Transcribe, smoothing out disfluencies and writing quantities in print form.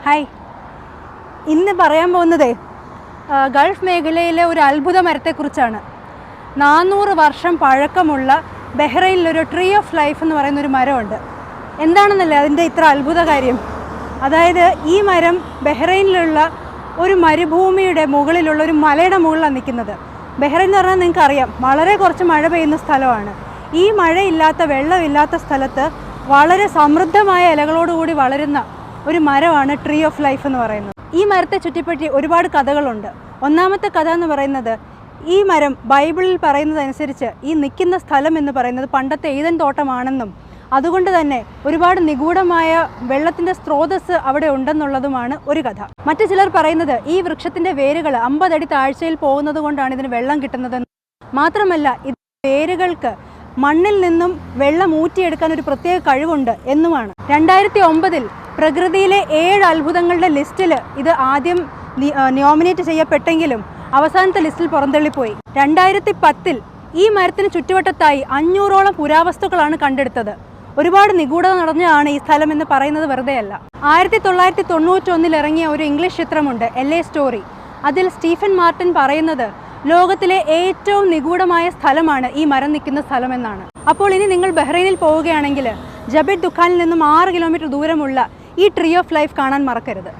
Hi, ഇന്ന് പറയാൻ പോകുന്നതേ ഗൾഫ് മേഖലയിലെ ഒരു അത്ഭുത മരത്തെക്കുറിച്ചാണ്. 400 വർഷം പഴക്കമുള്ള ബഹ്റൈനിലൊരു ട്രീ ഓഫ് ലൈഫ് എന്ന് പറയുന്നൊരു മരമുണ്ട്. എന്താണെന്നല്ലേ അതിൻ്റെ ഇത്ര അത്ഭുത കാര്യം? അതായത് ഈ മരം ബഹ്റൈനിലുള്ള ഒരു മരുഭൂമിയുടെ മുകളിലുള്ള ഒരു മലയുടെ മുകളിലാണ് നിൽക്കുന്നത്. ബഹ്റൈൻ എന്ന് പറഞ്ഞാൽ നിങ്ങൾക്കറിയാം, വളരെ കുറച്ച് മഴ പെയ്യുന്ന സ്ഥലമാണ്. ഈ മഴയില്ലാത്ത വെള്ളമില്ലാത്ത സ്ഥലത്ത് വളരെ സമൃദ്ധമായ ഇലകളോടുകൂടി വളരുന്ന ഒരു മരമാണ് ട്രീ ഓഫ് ലൈഫ് എന്ന് പറയുന്നത്. ഈ മരത്തെ ചുറ്റിപ്പറ്റി ഒരുപാട് കഥകളുണ്ട്. ഒന്നാമത്തെ കഥ എന്ന് പറയുന്നത്, ഈ മരം ബൈബിളിൽ പറയുന്നതനുസരിച്ച് ഈ നിൽക്കുന്ന സ്ഥലം എന്ന് പറയുന്നത് പണ്ടത്തെ ഏദൻ തോട്ടമാണെന്നും അതുകൊണ്ട് തന്നെ ഒരുപാട് നിഗൂഢമായ വെള്ളത്തിൻ്റെ സ്രോതസ്സ് അവിടെ ഉണ്ടെന്നുള്ളതുമാണ് ഒരു കഥ. മറ്റു ചിലർ പറയുന്നത് ഈ വൃക്ഷത്തിൻ്റെ വേരുകൾ 50 അടി താഴ്ചയിൽ പോകുന്നത് കൊണ്ടാണ് ഇതിന് വെള്ളം കിട്ടുന്നതെന്നും മാത്രമല്ല ഇത് വേരുകൾക്ക് മണ്ണിൽ നിന്നും വെള്ളം ഊറ്റിയെടുക്കാൻ ഒരു പ്രത്യേക കഴിവുണ്ട് എന്നുമാണ്. 2009 പ്രകൃതിയിലെ 7 അത്ഭുതങ്ങളുടെ ലിസ്റ്റിൽ ഇത് ആദ്യം നോമിനേറ്റ് ചെയ്യപ്പെട്ടെങ്കിലും അവസാനത്തെ ലിസ്റ്റിൽ പുറന്തള്ളിപ്പോയി. 2010 ഈ മരത്തിന് ചുറ്റുവട്ടത്തായി 500ഓളം പുരാവസ്തുക്കളാണ് കണ്ടെടുത്തത്. ഒരുപാട് നിഗൂഢത നടന്നതാണ് ഈ സ്ഥലം എന്ന് പറയുന്നത് വെറുതെയല്ല. 1991 ഇറങ്ങിയ ഒരു ഇംഗ്ലീഷ് ചിത്രമുണ്ട്, LA സ്റ്റോറി. അതിൽ സ്റ്റീഫൻ മാർട്ടിൻ പറയുന്നത് ലോകത്തിലെ ഏറ്റവും നിഗൂഢമായ സ്ഥലമാണ് ഈ മരം നിൽക്കുന്ന സ്ഥലമെന്നാണ്. അപ്പോൾ ഇനി നിങ്ങൾ ബഹ്റൈനിൽ പോവുകയാണെങ്കിൽ ജബൽ ദുഖാനിൽ നിന്നും 6 കിലോമീറ്റർ ദൂരമുള്ള ഈ ട്രീ ഓഫ് ലൈഫ് കാണാൻ മറക്കരുത്.